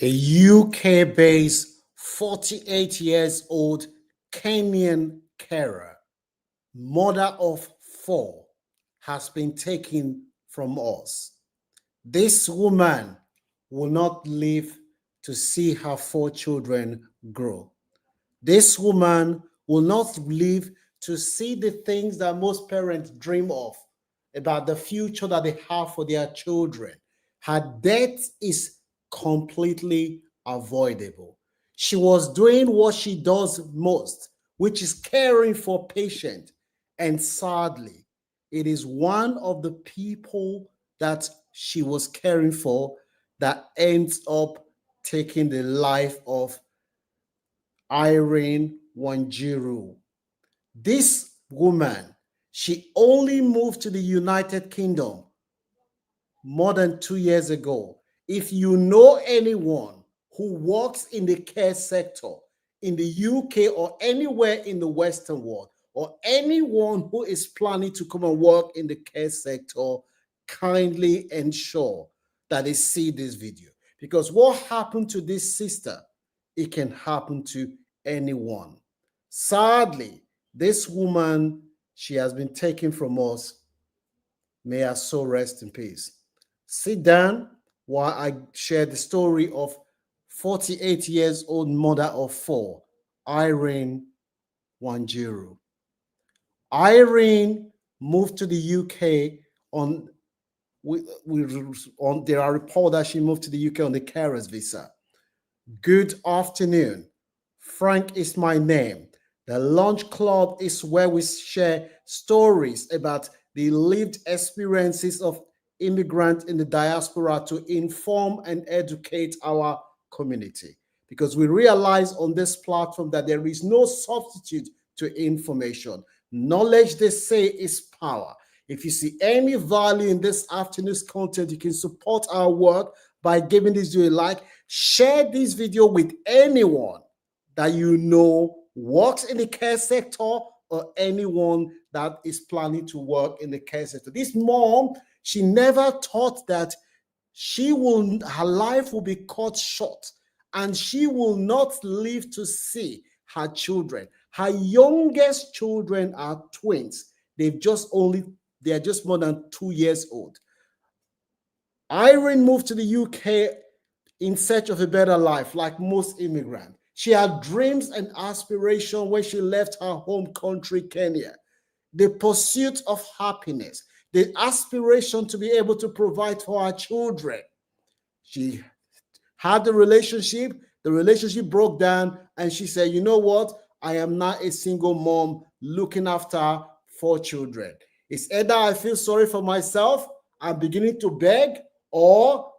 A UK-based 48 years old Kenyan carer, mother of 4, has been taken from us. This woman will not live to see her 4 children grow. This woman will not live to see the things that most parents dream of about the future that they have for their children. Her death is completely avoidable. She was doing what she does most, which is caring for patients. And sadly, it is one of the people that she was caring for that ends up taking the life of Irene Wanjiru. This woman, she only moved to the United Kingdom more than 2 years ago. If you know anyone who works in the care sector in the UK or anywhere in the Western world, or anyone who is planning to come and work in the care sector, kindly ensure that they see this video. Because what happened to this sister, it can happen to anyone. Sadly, this woman, she has been taken from us. May her soul rest in peace. Sit down while I share the story of 48 years old mother of 4, Irene Wanjiru. Irene moved to the UK on there are reports that she moved to the UK on the carer's visa. Good afternoon. Frank is my name. The Lunch Club is where we share stories about the lived experiences of immigrants in the diaspora to inform and educate our community. Because we realize on this platform that there is no substitute to information. Knowledge, they say, is power. If you see any value in this afternoon's content, you can support our work by giving this video a like. Share this video with anyone that you know works in the care sector or anyone that is planning to work in the care sector. This mom, she never thought that her life will be cut short and she will not live to see her children. Her youngest children are twins. They are just more than 2 years old. Irene moved to the UK in search of a better life, like most immigrants. She had dreams and aspirations when she left her home country, Kenya. The pursuit of happiness, the aspiration to be able to provide for her children. She had the relationship broke down, and she said, you know what? I am not a single mom looking after 4 children. It's either I feel sorry for myself, I'm beginning to beg, or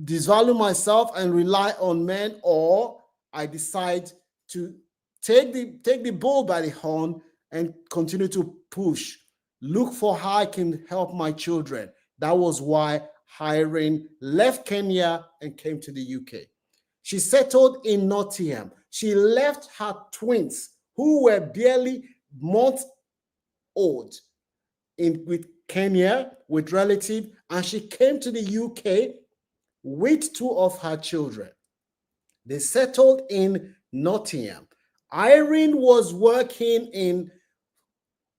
disvalue myself and rely on men, or I decide to take the bull by the horn and continue to push. Look for how I can help my children. That was why Irene left Kenya and came to the UK. She settled in Nottingham. She left her twins, who were barely months old, with Kenya, with relatives, and she came to the UK with 2 of her children. They settled in Nottingham. Irene was working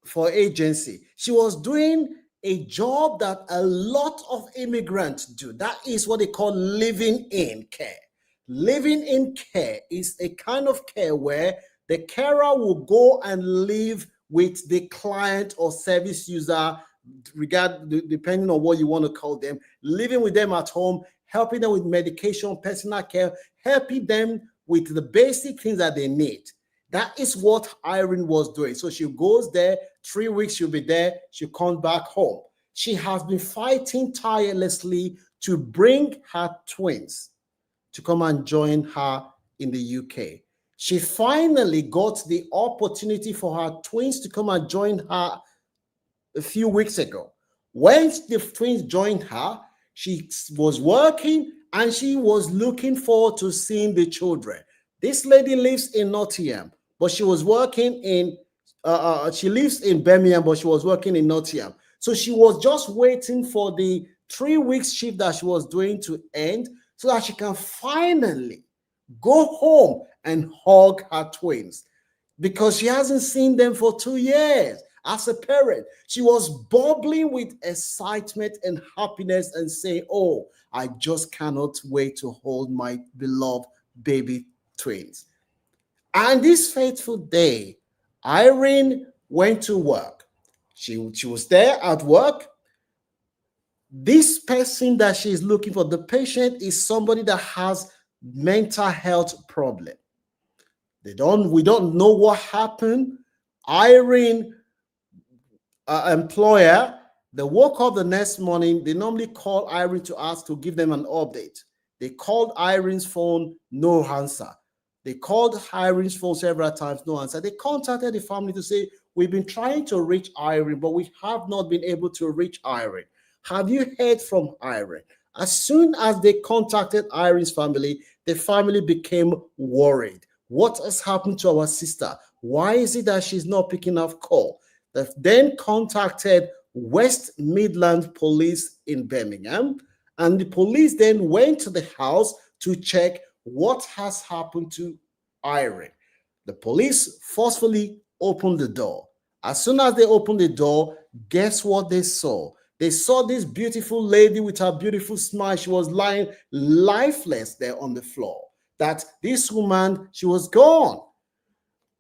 for agency. She was doing a job that a lot of immigrants do. That is what they call living in care. Living in care is a kind of care where the carer will go and live with the client or service user, depending on what you want to call them, living with them at home, helping them with medication, personal care, helping them with the basic things that they need. That is what Irene was doing. So she goes there, 3 weeks she'll be there, she comes back home. She has been fighting tirelessly to bring her twins to come and join her in the UK. She finally got the opportunity for her twins to come and join her a few weeks ago. When the twins joined her, she was working and she was looking forward to seeing the children. This lady lives in Nottingham, but she was working she lives in Birmingham, but she was working in Nottingham. So she was just waiting for the 3 weeks shift that she was doing to end so that she can finally go home and hug her twins, because she hasn't seen them for 2 years. As a parent, she was bubbling with excitement and happiness and saying, "Oh, I just cannot wait to hold my beloved baby twins." And this fateful day, Irene went to work. She was there at work. This person that she's looking for, the patient, is somebody that has mental health problem. We don't know what happened. Irene employer, they woke up the next morning. They normally call Irene to ask to give them an update. They called Irene's phone, no answer. They called Irene's phone several times, no answer. They contacted the family to say, "We've been trying to reach Irene, but we have not been able to reach Irene. Have you heard from Irene?" As soon as they contacted Irene's family, the family became worried. What has happened to our sister? Why is it that she's not picking up call? They then contacted West Midland Police in Birmingham, and the police then went to the house to check what has happened to Irene. The police forcefully opened the door. As soon as they opened the door, guess what they saw? They saw this beautiful lady with her beautiful smile. She was lying lifeless there on the floor. That this woman, she was gone.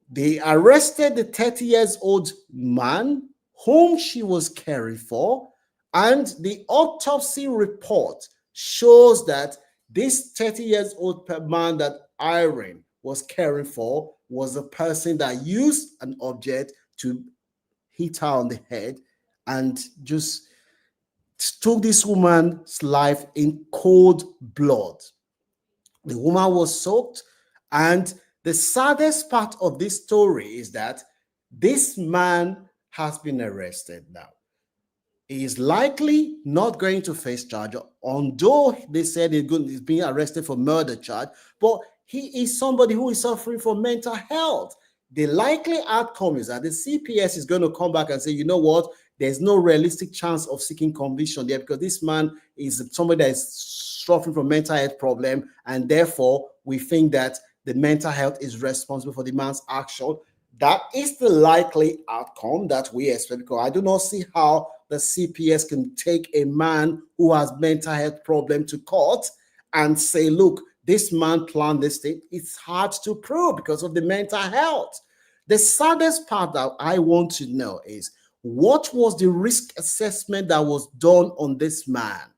They arrested the 30 years old man whom she was caring for, and the autopsy report shows that this 30 years old man that Irene was caring for was a person that used an object to hit her on the head and just took this woman's life in cold blood. The woman was soaked, and the saddest part of this story is that this man has been arrested now. He is likely not going to face charge, although they said he's being arrested for murder charge, but he is somebody who is suffering from mental health. The likely outcome is that the CPS is going to come back and say, "You know what, there's no realistic chance of seeking conviction there, because this man is somebody that is suffering from mental health problem, and therefore we think that the mental health is responsible for the man's action." That is the likely outcome that we expect, because I do not see how the CPS can take a man who has mental health problem to court and say, "Look, this man planned this thing." It's hard to prove because of the mental health. The saddest part that I want to know is, what was the risk assessment that was done on this man?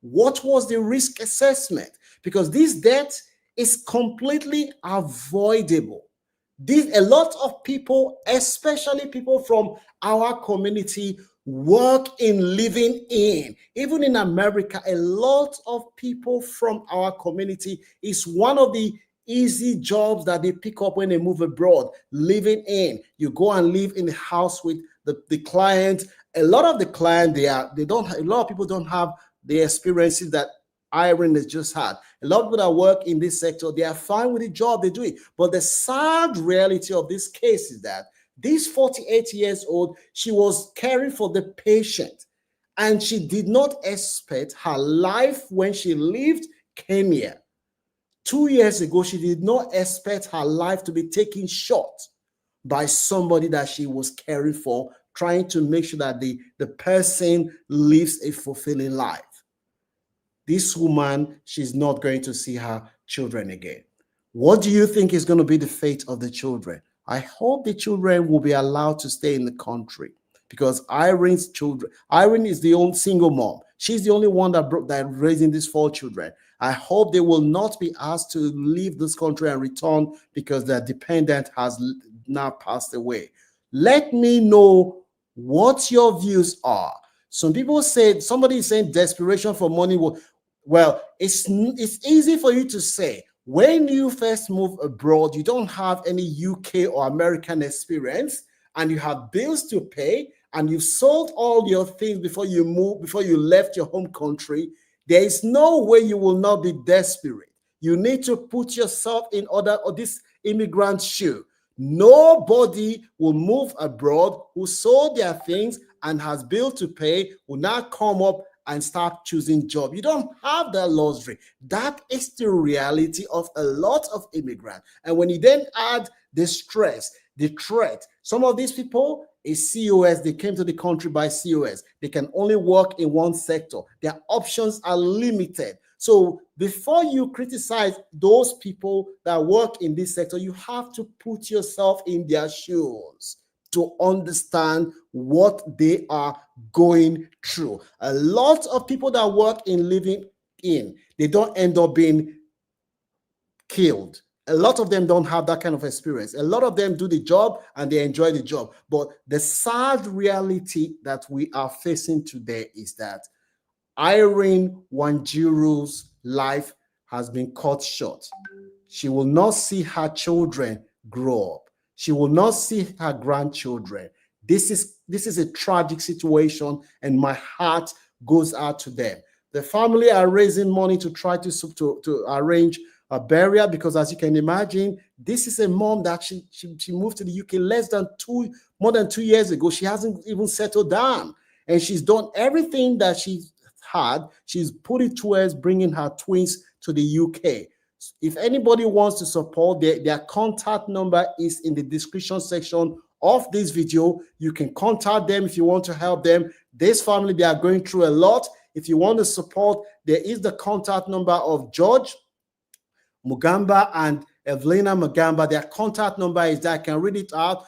What was the risk assessment? Because this death is completely avoidable. A lot of people, especially people from our community, work in living in. Even in America, a lot of people from our community, is one of the easy jobs that they pick up when they move abroad. Living in. You go and live in the house with the client. A lot of the client, a lot of people don't have the experiences that Irene has just had. A lot of people that work in this sector, they are fine with the job they do it. But the sad reality of this case is that this 48 years old, she was caring for the patient, and she did not expect her life when she left Kenya 2 years ago. She did not expect her life to be taken short by somebody that she was caring for, trying to make sure that the person lives a fulfilling life. This woman, she's not going to see her children again. What do you think is going to be the fate of the children? I hope the children will be allowed to stay in the country, because Irene's children, Irene is the only single mom. She's the only one that raising these 4 children. I hope they will not be asked to leave this country and return because their dependent has now passed away. Let me know what your views are. Some people say, somebody is saying desperation for money will. Well, it's easy for you to say. When you first move abroad, you don't have any UK or American experience, and you have bills to pay, and you've sold all your things before you left your home country. There is no way you will not be desperate. You need to put yourself in order of this immigrant shoe. Nobody will move abroad who sold their things and has bills to pay, will now come up and start choosing job. You don't have that luxury. That is the reality of a lot of immigrants. And when you then add the stress, the threat, some of these people is COS. They came to the country by COS. They can only work in one sector. Their options are limited. So before you criticize those people that work in this sector, you have to put yourself in their shoes to understand what they are going through. A lot of people that work in living in, they don't end up being killed. A lot of them don't have that kind of experience. A lot of them do the job and they enjoy the job. But the sad reality that we are facing today is that Irene Wanjiru's life has been cut short. She will not see her children grow up. She will not see her grandchildren. This is a tragic situation, and my heart goes out to them. The family are raising money to try to arrange a burial, because as you can imagine, this is a mom that she moved to the UK more than 2 years ago. She hasn't even settled down, and she's done everything that she's put it towards bringing her twins to the UK. If anybody wants to support, their contact number is in the description section of this video. You can contact them if you want to help them. This family, they are going through a lot. If you want to support, there is the contact number of George Mugamba and Evelina Mugamba. Their contact number is there. I can read it out.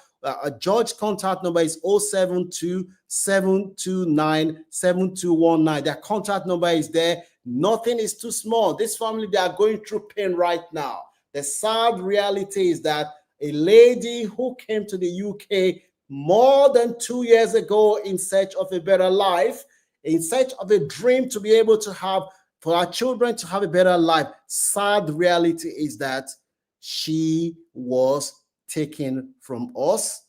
George contact number is 072-729-7219. Their contact number is there. Nothing is too small. This family, they are going through pain right now. The sad reality is that a lady who came to the UK more than 2 years ago in search of a better life, in search of a dream to be able to have, for our children to have a better life, sad reality is that she was taken from us,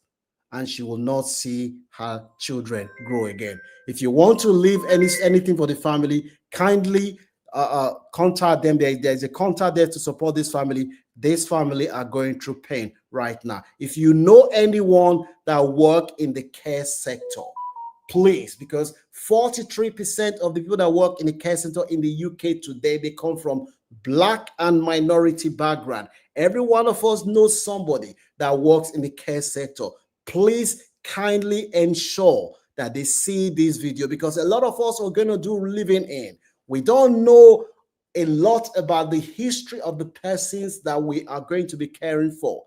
and she will not see her children grow again. If you want to leave anything for the family, kindly contact them. There's a contact there to support this family. This family are going through pain right now. If you know anyone that work in the care sector, please, because 43% of the people that work in the care sector in the UK today, they come from Black and minority background. Every one of us knows somebody that works in the care sector. Please kindly ensure that they see this video, because a lot of us are going to do living in. We don't know a lot about the history of the persons that we are going to be caring for.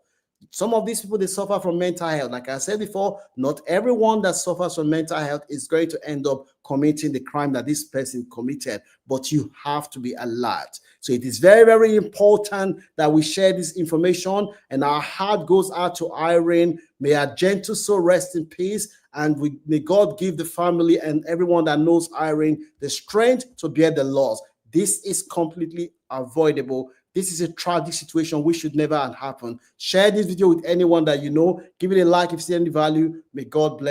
Some of these people, they suffer from mental health. Like I said before, not everyone that suffers from mental health is going to end up committing the crime that this person committed, but you have to be alert. So it is very, very important that we share this information, and our heart goes out to Irene. May her gentle soul rest in peace, and may God give the family and everyone that knows Irene the strength to bear the loss. This is completely avoidable. This is a tragic situation which should never happen. Share this video with anyone that you know. Give it a like if you see any value. May God bless.